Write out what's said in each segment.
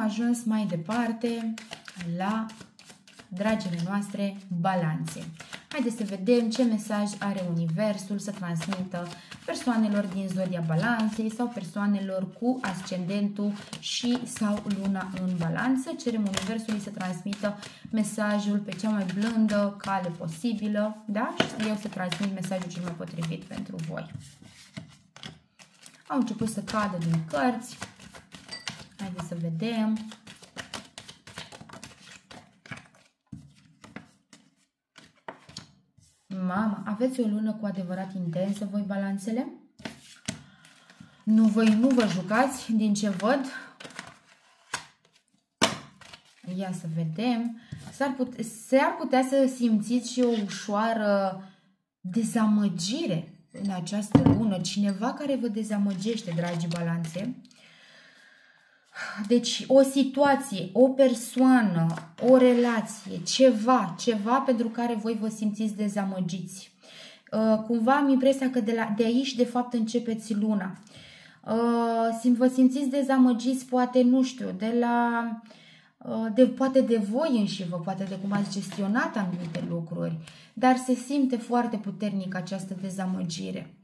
ajuns mai departe la dragile noastre balanțe. Haideți să vedem ce mesaj are Universul să transmită persoanelor din zodia balanței sau persoanelor cu ascendentul și sau luna în balanță. Cerem Universului să transmită mesajul pe cea mai blândă cale posibilă, da? Și eu să transmit mesajul cel mai potrivit pentru voi. Au început să cadă din cărți. Haideți să vedem. Mama, aveți o lună cu adevărat intensă, voi balanțele? Voi nu vă jucați, din ce văd. Ia să vedem. S-ar putea să simțiți și o ușoară dezamăgire în această lună. Cineva care vă dezamăgește, dragi balanțe. Deci o situație, o persoană, o relație, ceva pentru care voi vă simțiți dezamăgiți. Cumva am impresia că de aici de fapt începeți luna. Vă simțiți dezamăgiți, poate, nu știu, poate de voi înșivă, poate de cum ați gestionat anumite lucruri, dar se simte foarte puternic această dezamăgire.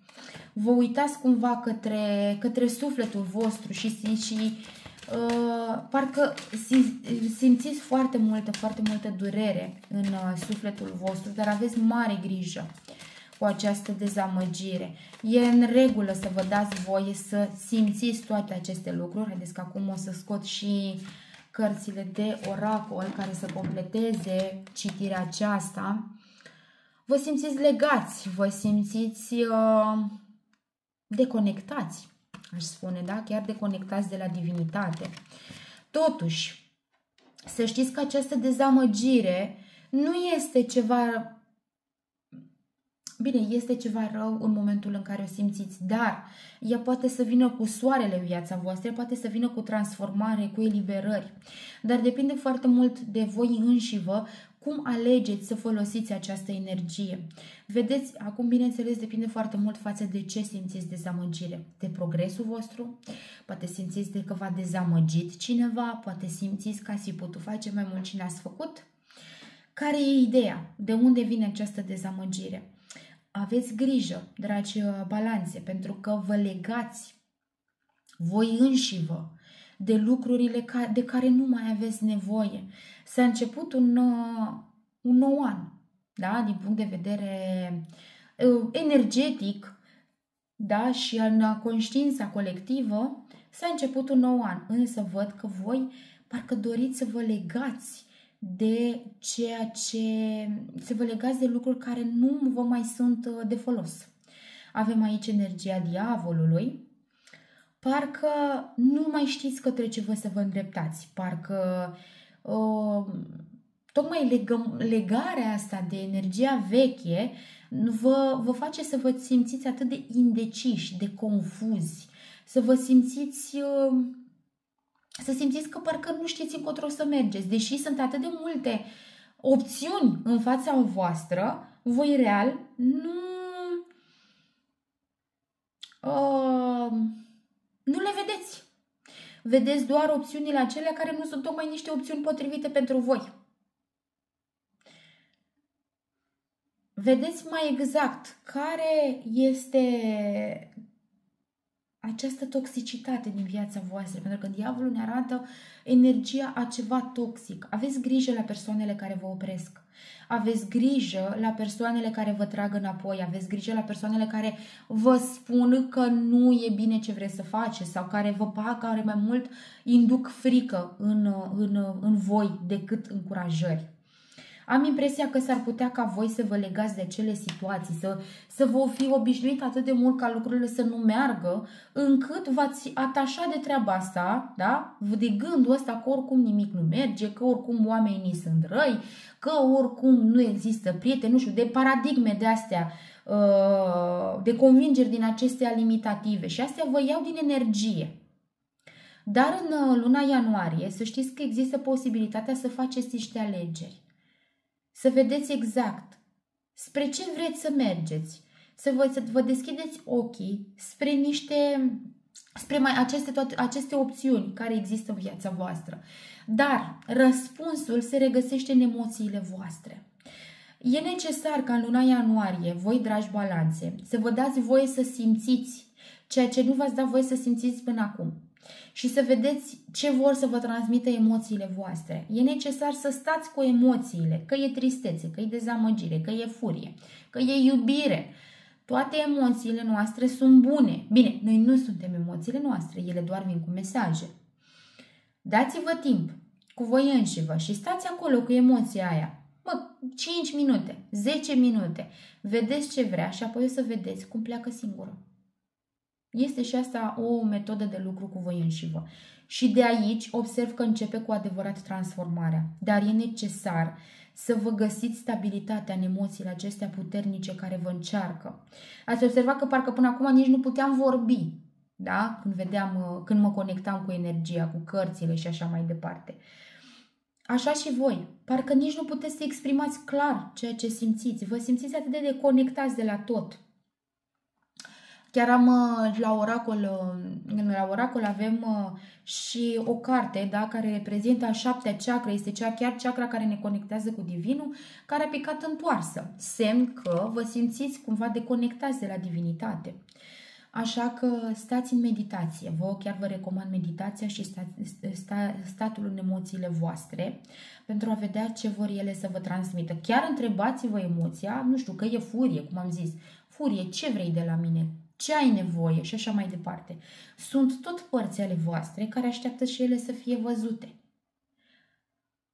Vă uitați cumva către sufletul vostru și parcă simțiți foarte multă durere în sufletul vostru, dar aveți mare grijă cu această dezamăgire. E în regulă să vă dați voie să simțiți toate aceste lucruri. Haideți că acum o să scot și cărțile de oracol care să completeze citirea aceasta. Vă simțiți legați, vă simțiți deconectați, aș spune, da? Chiar deconectați de la divinitate. Totuși, să știți că această dezamăgire nu este ceva... Bine, este ceva rău în momentul în care o simțiți, dar ea poate să vină cu soarele în viața voastră, poate să vină cu transformare, cu eliberări. Dar depinde foarte mult de voi înșivă cum alegeți să folosiți această energie. Vedeți, acum bineînțeles depinde foarte mult față de ce simțiți dezamăgire. De progresul vostru, poate simțiți de că v-a dezamăgit cineva, poate simțiți că ați fi putut face mai mult și n-ați făcut. Care e ideea? De unde vine această dezamăgire? Aveți grijă, dragi balanțe, pentru că vă legați voi înșivă de lucrurile de care nu mai aveți nevoie. S-a început un nou an, da? Din punct de vedere energetic, da? Și în conștiința colectivă s-a început un nou an, însă văd că voi parcă doriți să vă legați de să vă legați de lucruri care nu vă mai sunt de folos. Avem aici energia diavolului. Parcă nu mai știți către ce să vă îndreptați. Parcă tocmai legarea asta de energia veche vă face să vă simțiți atât de indeciși, de confuzi, să vă simțiți... Să simțiți că parcă nu știți încotro să mergeți. Deși sunt atât de multe opțiuni în fața voastră, voi real nu le vedeți. Vedeți doar opțiunile acelea care nu sunt tocmai niște opțiuni potrivite pentru voi. Vedeți mai exact care este această toxicitate din viața voastră, pentru că diavolul ne arată energia a ceva toxic. Aveți grijă la persoanele care vă opresc. Aveți grijă la persoanele care vă trag înapoi. Aveți grijă la persoanele care vă spun că nu e bine ce vreți să faceți sau care care mai mult induc frică în voi decât încurajări. Am impresia că s-ar putea ca voi să vă legați de acele situații, să vă fi obișnuit atât de mult ca lucrurile să nu meargă, încât v-ați atașat de treaba asta, da? De gândul ăsta că oricum nimic nu merge, că oricum oamenii sunt răi, că oricum nu există prieteni, nu știu, de paradigme de astea, de convingeri din acestea limitative și astea vă iau din energie. Dar în luna ianuarie să știți că există posibilitatea să faceți niște alegeri. Să vedeți exact spre ce vreți să mergeți, să vă deschideți ochii spre niște spre aceste opțiuni care există în viața voastră. Dar răspunsul se regăsește în emoțiile voastre. E necesar ca în luna ianuarie, voi, dragi balanțe, să vă dați voie să simțiți ceea ce nu v-ați dat voie să simțiți până acum și să vedeți ce vor să vă transmită emoțiile voastre. E necesar să stați cu emoțiile, că e tristețe, că e dezamăgire, că e furie, că e iubire. Toate emoțiile noastre sunt bune. Bine, noi nu suntem emoțiile noastre, ele doar vin cu mesaje. Dați-vă timp cu voi înșivă și stați acolo cu emoția aia. 5 minute, 10 minute, vedeți ce vrea și apoi o să vedeți cum pleacă singură. Este și asta o metodă de lucru cu voi înșivă. Și de aici observ că începe cu adevărat transformarea. Dar e necesar să vă găsiți stabilitatea în emoțiile acestea puternice care vă încearcă. Ați observat că parcă până acum nici nu puteam vorbi, da? Când mă conectam cu energia, cu cărțile și așa mai departe. Așa și voi. Parcă nici nu puteți să exprimați clar ceea ce simțiți. Vă simțiți atât de deconectați de la tot. Chiar am la oracol avem și o carte, da, care reprezintă a 7-a chakra, este chiar chakra care ne conectează cu divinul, care a picat întoarsă. Semn că vă simțiți cumva deconectați de la divinitate. Așa că stați în meditație. Chiar vă recomand meditația și statul în emoțiile voastre pentru a vedea ce vor ele să vă transmită. Chiar întrebați-vă emoția, nu știu, că e furie, cum am zis. Furie, ce vrei de la mine? Ce ai nevoie? Și așa mai departe. Sunt tot părți ale voastre care așteaptă și ele să fie văzute.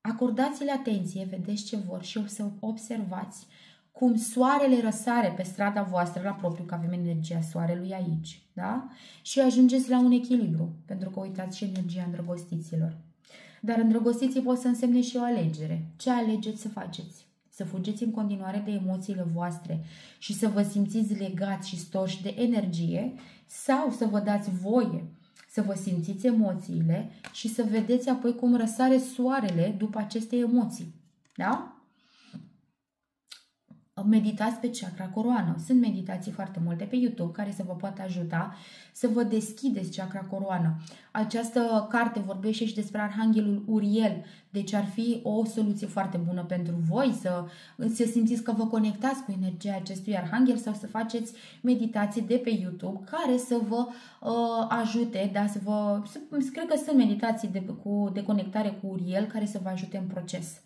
Acordați-le atenție, vedeți ce vor și să observați cum soarele răsare pe strada voastră la propriu, că avem energia soarelui aici, da? Și ajungeți la un echilibru, pentru că uitați și energia îndrăgostiților. Dar îndrăgostiții pot să însemne și o alegere. Ce alegeți să faceți? Să fugeți în continuare de emoțiile voastre și să vă simțiți legați și storși de energie sau să vă dați voie să vă simțiți emoțiile și să vedeți apoi cum răsare soarele după aceste emoții, da? Meditați pe chakra coroană. Sunt meditații foarte multe pe YouTube care să vă poată ajuta să vă deschideți chakra coroană. Această carte vorbește și despre Arhanghelul Uriel, deci ar fi o soluție foarte bună pentru voi să simțiți că vă conectați cu energia acestui Arhanghel sau să faceți meditații de pe YouTube care să vă ajute, da, cred că sunt meditații de conectare cu Uriel care să vă ajute în proces.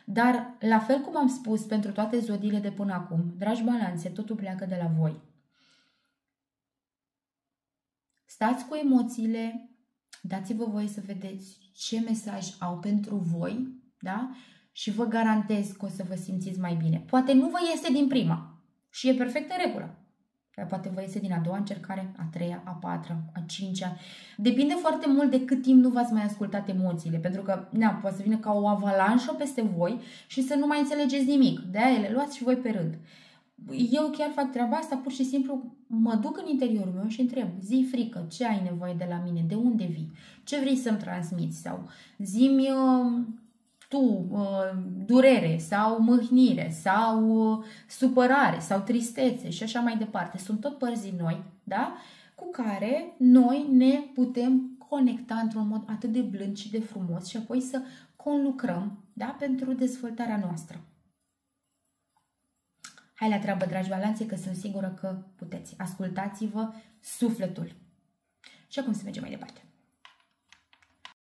Dar, la fel cum am spus pentru toate zodiile de până acum, dragi balanțe, totul pleacă de la voi. Stați cu emoțiile, dați-vă voie să vedeți ce mesaj au pentru voi, da? Și vă garantez că o să vă simțiți mai bine. Poate nu vă iese din prima și e perfect în regulă. Poate vă iese din a doua încercare, a treia, a patra, a cincea. Depinde foarte mult de cât timp nu v-ați mai ascultat emoțiile, pentru că poate să vină ca o avalanșă peste voi și să nu mai înțelegeți nimic. De-aia le luați și voi pe rând. Eu chiar fac treaba asta, pur și simplu mă duc în interiorul meu și întreb, zi frică, ce ai nevoie de la mine, de unde vii, ce vrei să-mi transmiți sau zi-mi durere sau mâhnire sau supărare sau tristețe și așa mai departe. Sunt tot părți noi, da? Cu care noi ne putem conecta într-un mod atât de blând și de frumos și apoi să conlucrăm, da? Pentru dezvoltarea noastră. Hai la treabă, dragi balanțe, că sunt sigură că puteți. Ascultați-vă sufletul. Și acum să mergem mai departe.